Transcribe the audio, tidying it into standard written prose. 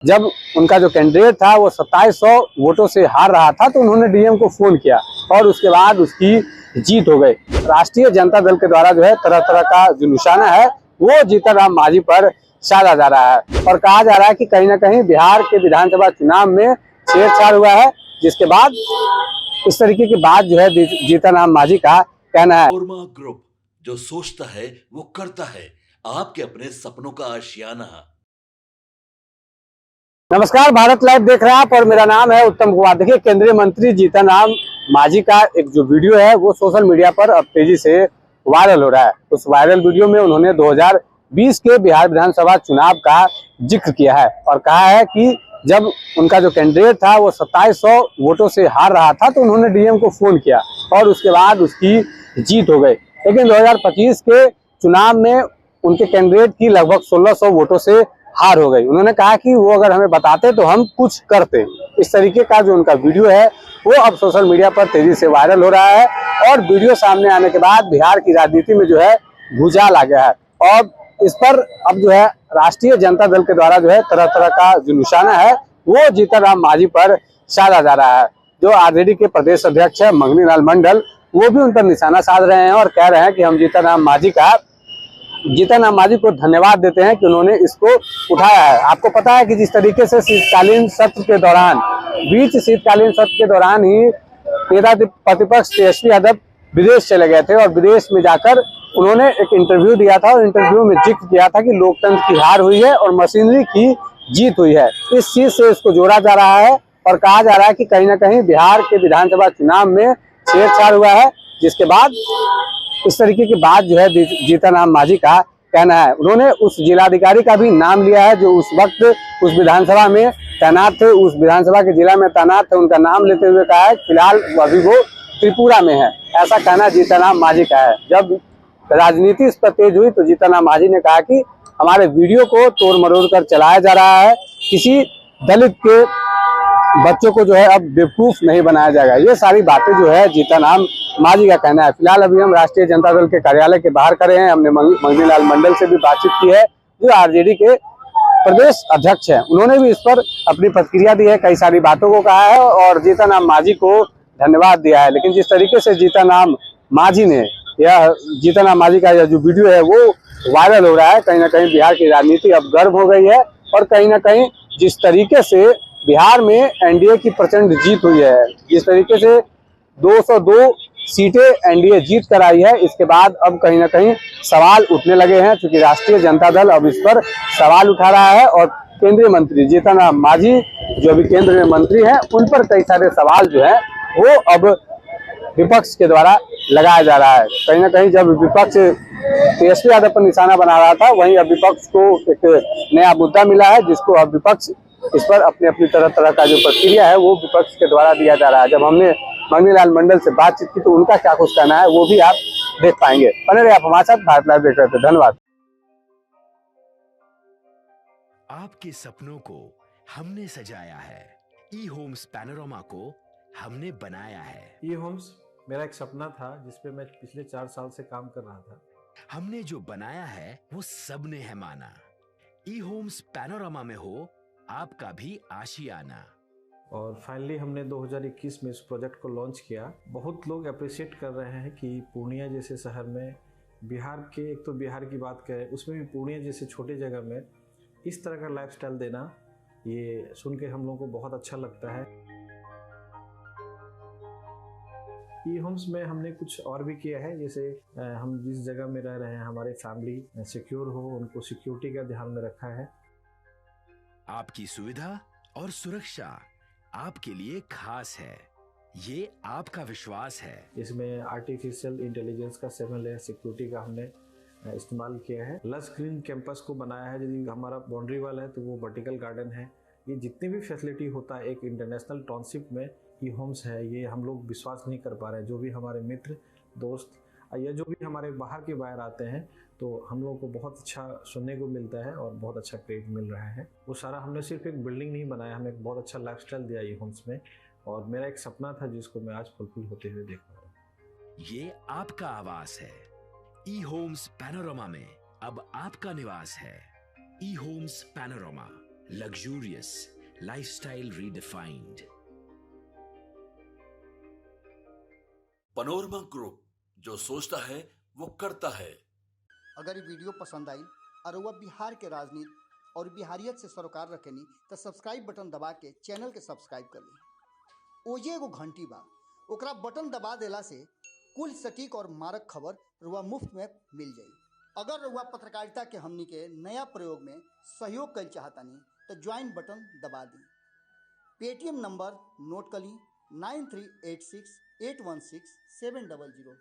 जब उनका जो कैंडिडेट था वो 2700 वोटों से हार रहा था तो उन्होंने डीएम को फोन किया और उसके बाद उसकी जीत हो गई। राष्ट्रीय जनता दल के द्वारा जो है तरह तरह का जो निशाना है वो जीतन राम मांझी पर साधा जा रहा है और कहा जा रहा है कि कहीं ना कहीं बिहार के विधानसभा चुनाव में छेड़छाड़ हुआ है, जिसके बाद इस तरीके की बात जो है जीतन राम मांझी का कहना है। कोरमा ग्रुप जो सोचता है वो करता है, आपके अपने सपनों का आशियाना। नमस्कार, भारत लाइव देख रहे हैं आप और मेरा नाम है उत्तम कुमार। देखिए, केंद्रीय मंत्री जीतन राम मांझी का एक जो वीडियो है वो सोशल मीडिया पर अब तेजी से वायरल हो रहा है। उस वायरल वीडियो में उन्होंने 2020 के बिहार विधानसभा चुनाव का जिक्र किया है और कहा है कि जब उनका जो कैंडिडेट था वो 2700 वोटों से हार रहा था तो उन्होंने डीएम को फोन किया और उसके बाद उसकी जीत हो गई। लेकिन 2025 के चुनाव में उनके कैंडिडेट की लगभग 1600 वोटों से हार हो गई। उन्होंने कहा कि वो अगर हमें बताते तो हम कुछ करते। इस तरीके का जो उनका वीडियो है वो अब सोशल मीडिया पर तेजी से वायरल हो रहा है और वीडियो सामने आने के बाद बिहार की राजनीति में जो है भूचाल आ गया है और इस पर अब जो है राष्ट्रीय जनता दल के द्वारा जो है तरह तरह का जो निशाना है वो जीतन राम मांझी पर साधा जा रहा है। जो आरजेडी के प्रदेश अध्यक्ष है मंगनी लाल मंडल, वो भी उन पर निशाना साध रहे हैं और कह रहे हैं कि हम जीतन राम मांझी को धन्यवाद देते हैं कि उन्होंने इसको उठाया है। आपको पता है कि जिस तरीके से शीतकालीन सत्र के दौरान ही नेता प्रतिपक्ष तेजस्वी यादव विदेश चले गए थे और विदेश में जाकर उन्होंने एक इंटरव्यू दिया था और इंटरव्यू में जिक्र किया था कि लोकतंत्र की हार हुई है और मशीनरी की जीत हुई है। इस चीज से इसको जोड़ा जा रहा है और कहा जा रहा है कि कहीं ना कहीं बिहार के विधानसभा चुनाव में छेड़छाड़ हुआ है, जिसके बाद इस तरीके की बात जो है जीतन राम मांझी का कहना है। उन्होंने उस जिलाधिकारी का भी नाम लिया है जो उस वक्त उस विधानसभा में तैनात थे, उस विधानसभा के जिला में तैनात थे। उनका नाम लेते हुए कहा है फिलहाल अभी वो त्रिपुरा में है। ऐसा कहना जीतन राम मांझी का है। जब राजनीति इस पर तेज हुई तो जीतन राम मांझी ने कहा कि हमारे वीडियो को तोड़ मरोड़ कर चलाया जा रहा है, किसी दलित के बच्चों को जो है अब बेवकूफ नहीं बनाया जाएगा। ये सारी बातें जो है जीतन राम मांझी का कहना है। फिलहाल अभी हम राष्ट्रीय जनता दल के कार्यालय के बाहर खड़े हैं। हमने मंगनी लाल मंडल से भी बातचीत की है जो आरजेडी के प्रदेश अध्यक्ष हैं। उन्होंने भी इस पर अपनी प्रतिक्रिया दी है, कई सारी बातों को कहा है और जीतन राम मांझी को धन्यवाद दिया है। लेकिन जिस तरीके से जीतन राम मांझी का यह जो वीडियो है वो वायरल हो रहा है, कहीं ना कहीं बिहार की राजनीति अब गर्म हो गई है और कहीं ना कहीं जिस तरीके से बिहार में एनडीए की प्रचंड जीत हुई है, जिस तरीके से 202 सीटें एनडीए जीत कर आई है, इसके बाद अब कहीं ना कहीं सवाल उठने लगे हैं। क्योंकि राष्ट्रीय जनता दल अब इस पर सवाल उठा रहा है और केंद्रीय मंत्री जीतन राम मांझी जो अभी केंद्र में मंत्री हैं उन पर कई सारे सवाल जो है वो अब विपक्ष के द्वारा लगाया जा रहा है। कहीं ना कहीं जब विपक्ष तेजस्वी यादव पर निशाना बना रहा था, वहीं अब विपक्ष को एक नया मुद्दा मिला है जिसको अब विपक्ष इस पर अपनी अपनी तरह का जो प्रतिक्रिया है वो विपक्ष के द्वारा दिया जा रहा है। जब हमने मंगनी लाल मंडल से बातचीत की तो उनका क्या कुछ कहना है वो भी आप देख पाएंगे। बने रहे आप हमारे साथ, भारत लाइव देख रहे थे। धन्यवाद। आपके सपनों को हमने सजाया है, ई होम्स पैनोरमा को हमने बनाया है। ई होम्स मेरा एक सपना था जिसपे मैं पिछले 4 साल से काम कर रहा था। हमने जो बनाया है वो सबने है माना। ई होम्स पैनोरमा में हो आपका भी आशियाना। और फाइनली हमने 2021 में इस प्रोजेक्ट को लॉन्च किया। बहुत लोग अप्रिशिएट कर रहे हैं कि पूर्णिया जैसे शहर में बिहार के, एक तो बिहार की बात करें उसमें भी पूर्णिया जैसे छोटे जगह में इस तरह का लाइफस्टाइल देना, ये सुन के हम लोगों को बहुत अच्छा लगता है। ई होम्स में हमने कुछ और भी किया है, जैसे हम जिस जगह में रह रहे हैं हमारे फैमिली सिक्योर हो, उनको सिक्योरिटी का ध्यान में रखा है। आपकी सुविधा और सुरक्षा आपके लिए खास है, ये आपका विश्वास है। इसमें आर्टिफिशियल इंटेलिजेंस का 7 लेयर सिक्योरिटी का हमने इस्तेमाल किया है। लस ग्रीन कैंपस को बनाया है। यदि हमारा बाउंड्री वाल है तो वो वर्टिकल गार्डन है। ये जितनी भी फैसिलिटी होता है एक इंटरनेशनल टाउनशिप में ई होम्स है, ये हम लोग विश्वास नहीं कर पा रहे हैं। जो भी हमारे मित्र दोस्त या जो भी हमारे बाहर के बाहर आते हैं तो हम लोगों को बहुत अच्छा सुनने को मिलता है और बहुत अच्छा क्रेडिट मिल रहा है। वो सारा हमने सिर्फ एक बिल्डिंग नहीं बनाया, हमें एक बहुत अच्छा लाइफस्टाइल दिया ई होम्स में और मेरा एक सपना था जिसको मैं आज फुलफिल होते हुए देख पा रहा हूँ। ये आपका आवास है। ई होम्स पैनोरमा में अब आपका निवास है। ई homes Panorama Luxurious lifestyle redefined. Panorama group, जो सोचता है वो करता है। अगर ये वीडियो पसंद आई और वह बिहार के राजनीति और बिहारियत से सरोकार रखेनी तो सब्सक्राइब बटन दबा के चैनल के सब्सक्राइब कर ली। ओजे एगो घंटी बा, ओकरा बटन दबा देला से कुल सटीक और मारक खबर रुआ मुफ्त में मिल जाई। अगर रुआ पत्रकारिता के हमनी के नया प्रयोग में सहयोग कर चाहतानी तो ज्वाइन बटन दबा दी। पेटीएम नंबर नोट कर ली 9386816700।